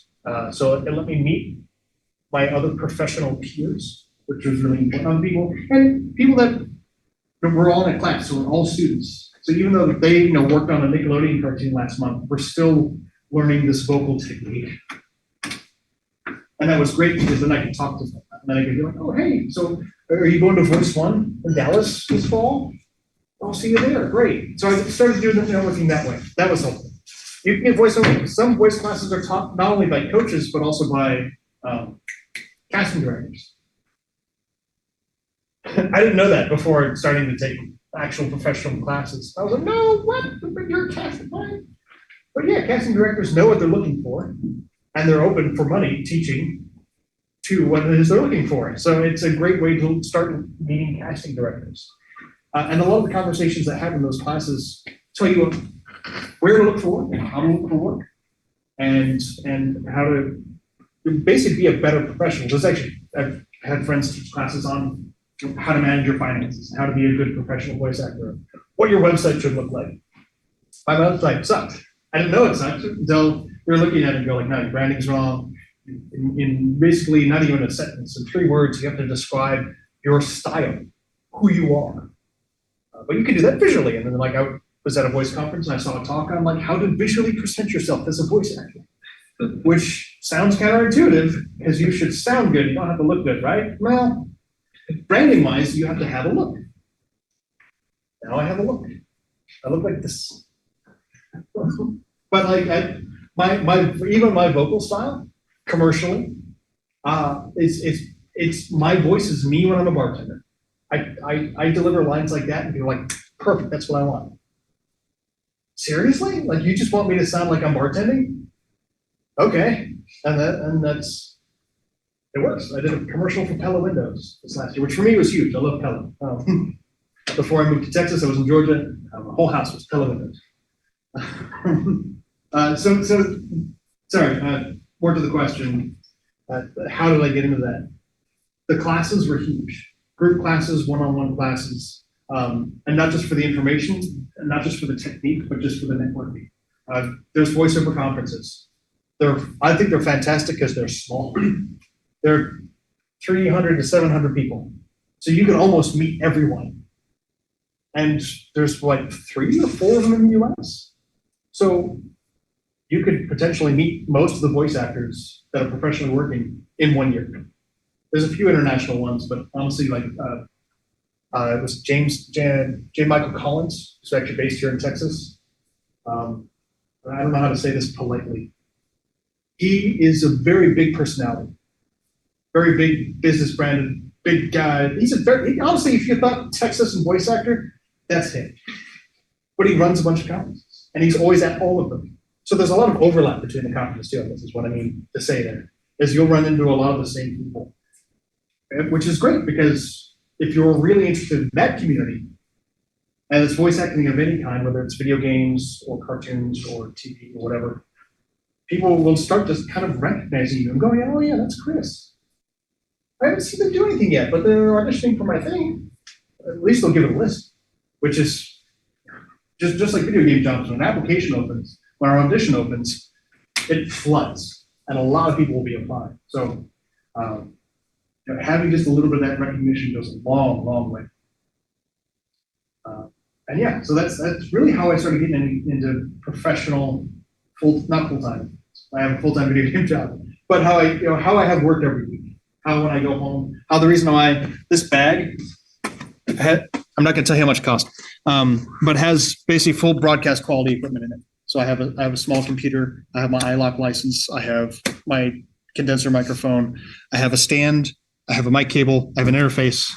So it let me meet my other professional peers, which was really important on people, and people that we're all in a class, so we're all students. So even though they, worked on a Nickelodeon cartoon last month, we're still learning this vocal technique. And that was great because then I could talk to them. And then I could be like, oh, hey, so are you going to Voice One in Dallas this fall? I'll see you there. Great. So I started doing the networking that way. That was helpful. You can get voice over. Some voice classes are taught not only by coaches, but also by casting directors. I didn't know that before starting to take actual professional classes. I was like, no, what? You're a casting director? But yeah, casting directors know what they're looking for, and they're open for money teaching to what it is they're looking for. So it's a great way to start meeting casting directors. And a lot of the conversations that happen in those classes tell you where to look for work, and how to look for work, and how to basically be a better professional. I've had friends teach classes on how to manage your finances, how to be a good professional voice actor, what your website should look like. My website sucked. I didn't know it sucked until you're looking at it and go like, no, your branding's wrong. In basically not even a sentence, in 3 words, you have to describe your style, who you are. But you can do that visually. And then I was at a voice conference and I saw a talk on how to visually present yourself as a voice actor, which sounds counterintuitive because you should sound good. You don't have to look good, right? Well, branding wise, you have to have a look. Now I have a look. I look like this. But even my vocal style, commercially, it's my voice is me when I'm a bartender. I deliver lines like that and you're like, perfect, that's what I want. Seriously? You just want me to sound like I'm bartending? Okay. And that's, it works. I did a commercial for Pella Windows this last year, which for me was huge. I love Pella. Before I moved to Texas, I was in Georgia. The whole house was Pella Windows. Sorry, more to the question. How did I get into that? The classes were huge. Group classes, one-on-one classes, and not just for the information, and not just for the technique, but just for the networking. There's voiceover conferences. I think they're fantastic because they're small. They're 300 to 700 people. So you can almost meet everyone. And there's 3 or 4 of them in the US. So you could potentially meet most of the voice actors that are professionally working in 1 year. There's a few international ones, but honestly, it was J. Michael Collins, who's actually based here in Texas. I don't know how to say this politely. He is a very big personality, very big business branded, big guy. Honestly, if you thought Texas and voice actor, that's him. But he runs a bunch of conferences, and he's always at all of them. So there's a lot of overlap between the conferences too. This is what I mean to say there, is you'll run into a lot of the same people, which is great because if you're really interested in that community, and it's voice acting of any kind, whether it's video games or cartoons or TV or whatever, people will start to kind of recognizing you and going, oh yeah, that's Chris. I haven't seen them do anything yet, but they're auditioning for my thing. At least they'll give it a list, which is just like video game jobs. When an application opens, when our audition opens, it floods, and a lot of people will be applying. So having just a little bit of that recognition goes a long, long way. And yeah, so that's really how I started getting into professional, not full-time. I have a full-time video game job, but how I have work every week. How when I go home, how the reason why this bag, I'm not going to tell you how much it cost, but has basically full broadcast quality equipment in it. So I have a small computer, I have my iLock license, I have my condenser microphone, I have a stand, I have a mic cable, I have an interface,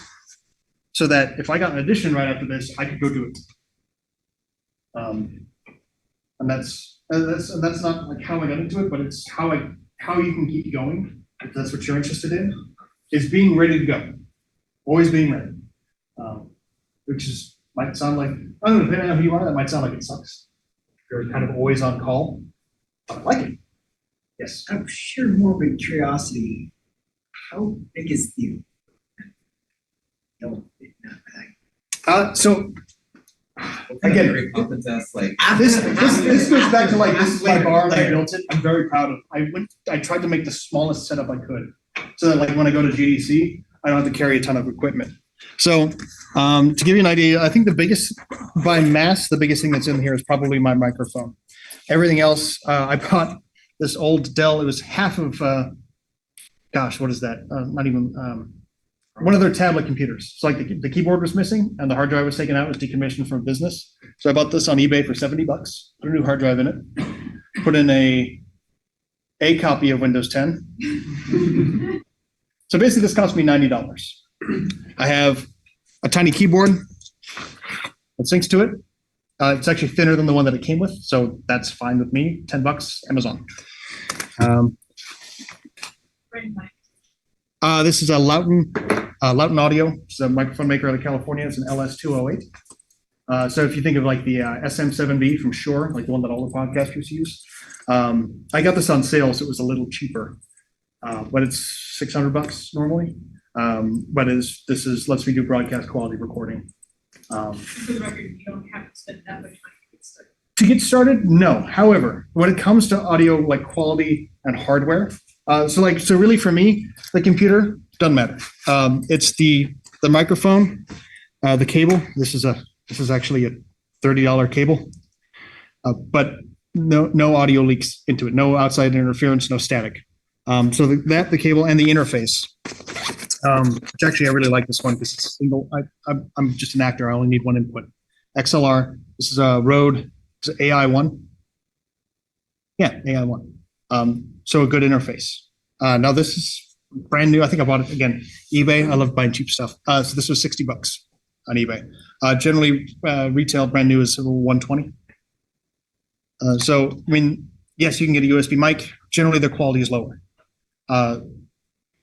so that if I got an audition right after this, I could go do it. And that's not how I got into it, but it's how you can keep going if that's what you're interested in, is being ready to go. always being ready. Which is, might sound like, I don't know, depending on who you are, that might sound like it sucks. You're kind of always on call, but I like it. Yes. Out of sheer morbid curiosity, how big is the? No, not bad. So What kind of Again, Mary Poppins ass, like, this goes back to like, this is my Later, bar and I later. built it. I'm very proud of. I tried to make the smallest setup I could. So that like when I go to GDC, I don't have to carry a ton of equipment. So to give you an idea, I think the biggest by mass, the biggest thing that's in here is probably my microphone. Everything else, I bought this old Dell. It was half of, gosh, what is that? Not even, one of their tablet computers. So like the keyboard was missing and the hard drive was taken out, was decommissioned from business. So I bought this on eBay for $70, put a new hard drive in it, put in a copy of Windows 10. So basically this cost me $90. I have a tiny keyboard that syncs to it. It's actually thinner than the one that it came with, so that's fine with me. $10, Amazon. This is a Loughton Audio. It's a microphone maker out of California. It's an LS208. So if you think of like the SM7B from Shure, like the one that all the podcasters use, I got this on sale, so it was a little cheaper, but it's $600 normally. But this lets me do broadcast quality recording. For the record, you don't have to spend that much money to get started. To get started, no. However, when it comes to audio like quality and hardware, so really for me, the computer doesn't matter. It's the microphone, the cable. This is actually a $30 cable, but no audio leaks into it. No outside interference, no static. So the cable and the interface. Which actually I really like this one because it's single. I'm just an actor. I only need one input. XLR. This is a Rode. It's AI1. Yeah, AI1. So a good interface. Now this is brand new. I think I bought it again. eBay. I love buying cheap stuff. So this was $60 on eBay. Generally, retail brand new is $120. So I mean, yes, you can get a USB mic. Generally, their quality is lower.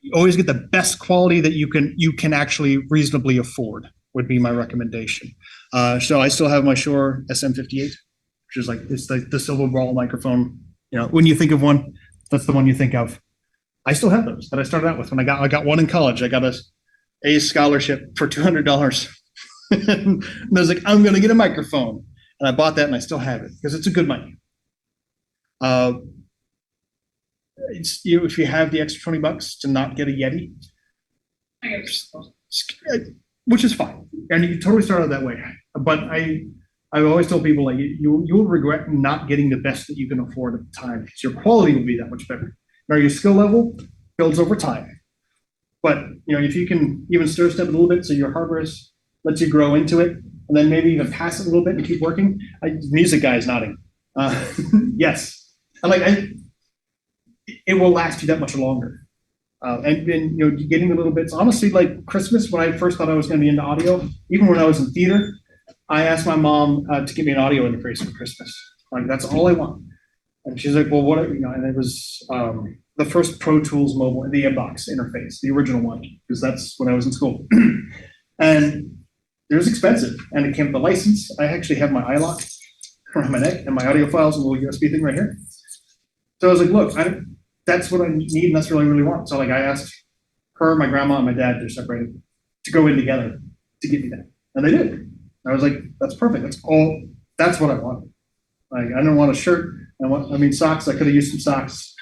You always get the best quality that you can actually reasonably afford would be my recommendation. So I still have my Shure SM58, which is like, it's like the silver ball microphone. You know, when you think of one, that's the one you think of. I still have those that I started out with when I got one in college. I got a scholarship for $200. And I was like, I'm going to get a microphone. And I bought that and I still have it because it's a good mic. It's if you have the extra $20 to not get a Yeti, I got it. which is fine, and you can totally start out that way. But I've always told people like you will regret not getting the best that you can afford at the time because your quality will be that much better. Now your skill level builds over time, but if you can even stir step it a little bit so your hardware lets you grow into it, and then maybe even pass it a little bit and keep working. Music guy is nodding. Yes, it will last you that much longer. And getting the little bits, honestly, like Christmas, when I first thought I was going to be into audio, even when I was in theater, I asked my mom to get me an audio interface for Christmas. Like, that's all I want. And she's like, well, what, and it was the first Pro Tools mobile, the inbox interface, the original one, because that's when I was in school. And it was expensive, and it came with a license. I actually have my iLock around my neck and my audio files and a little USB thing right here. So I was like, look, that's what I need, and that's what I really want. So like I asked her, my grandma, and my dad, they're separated, to go in together to get me that. And they did. I was like, that's perfect. That's what I wanted. Like, I didn't want a shirt. Socks, I could have used some socks.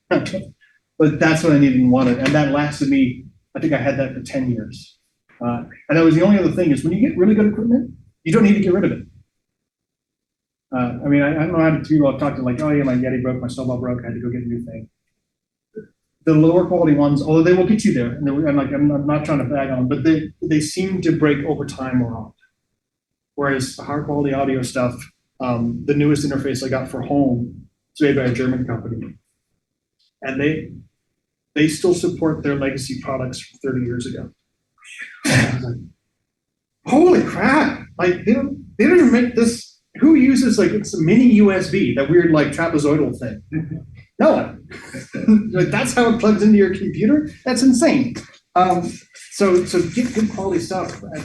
But that's what I needed and wanted. And that lasted me, I think I had that for 10 years. And that was the only other thing is when you get really good equipment, you don't need to get rid of it. I don't know how to people I've talked to like, oh yeah, my Yeti broke, my snowball broke, I had to go get a new thing. The lower quality ones, although they will get you there, and I'm not trying to bag on them, but they seem to break over time more often. Whereas the higher quality audio stuff, the newest interface I got for home, it's made by a German company, and they still support their legacy products from 30 years ago. Holy crap! Like they don't even make this. Who uses it's a mini USB, that weird trapezoidal thing? No one. That's how it plugs into your computer? That's insane. So get good quality stuff and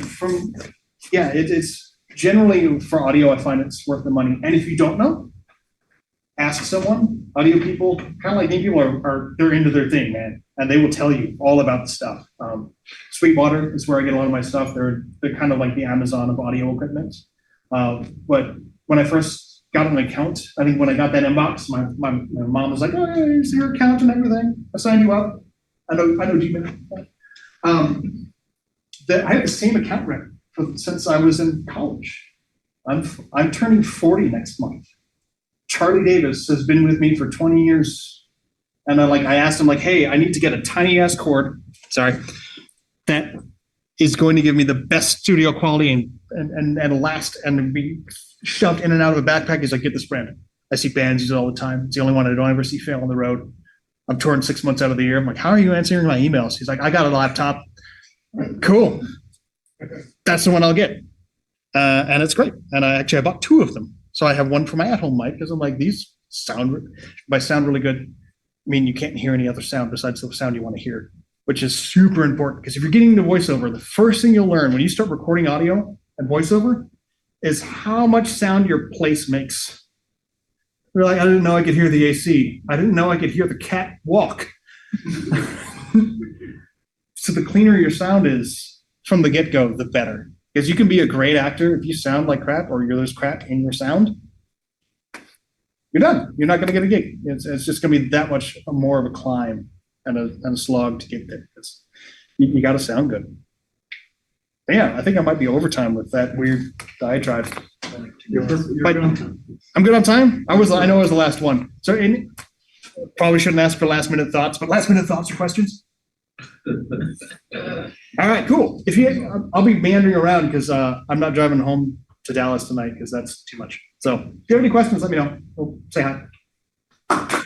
it's generally for audio, I find it's worth the money. And if you don't know, ask someone. Audio people, kind of like me, people are they're into their thing, man. And they will tell you all about the stuff. Sweetwater is where I get a lot of my stuff. They're kind of like the Amazon of audio equipment. But when I first got an account, I think when I got that inbox, my mom was like, "Oh, here's your account and everything. I signed you up." I know Gmail. That I have the same account rep since I was in college. I'm turning 40 next month. Charlie Davis has been with me for 20 years. And I asked him, hey, I need to get a tiny ass cord. Sorry. That is going to give me the best studio quality and last and be shoved in and out of a backpack. He's like, get this brand. I see bands use it all the time. It's the only one I don't ever see fail on the road. I'm touring 6 months out of the year. I'm like, how are you answering my emails? He's like, I got a laptop. Cool. That's the one I'll get. And it's great. And I bought 2 of them. So I have one for my at-home mic because I'm like, these sound really good. I mean, you can't hear any other sound besides the sound you want to hear, which is super important because if you're getting into voiceover, the first thing you'll learn when you start recording audio and voiceover is how much sound your place makes. You're like, I didn't know I could hear the AC. I didn't know I could hear the cat walk. So the cleaner your sound is from the get-go, the better. Because you can be a great actor if you sound like crap or there's crap in your sound. You're done. You're not going to get a gig. It's just going to be that much more of a climb and a slog to get there. You got to sound good. But yeah, I think I might be overtime with that weird diatribe. You're good on time. I'm good on time. I know I was the last one. So probably shouldn't ask for last minute thoughts, but last minute thoughts or questions? All right, cool. I'll be meandering around because I'm not driving home to Dallas tonight because that's too much. So if you have any questions, let me know. Say hi.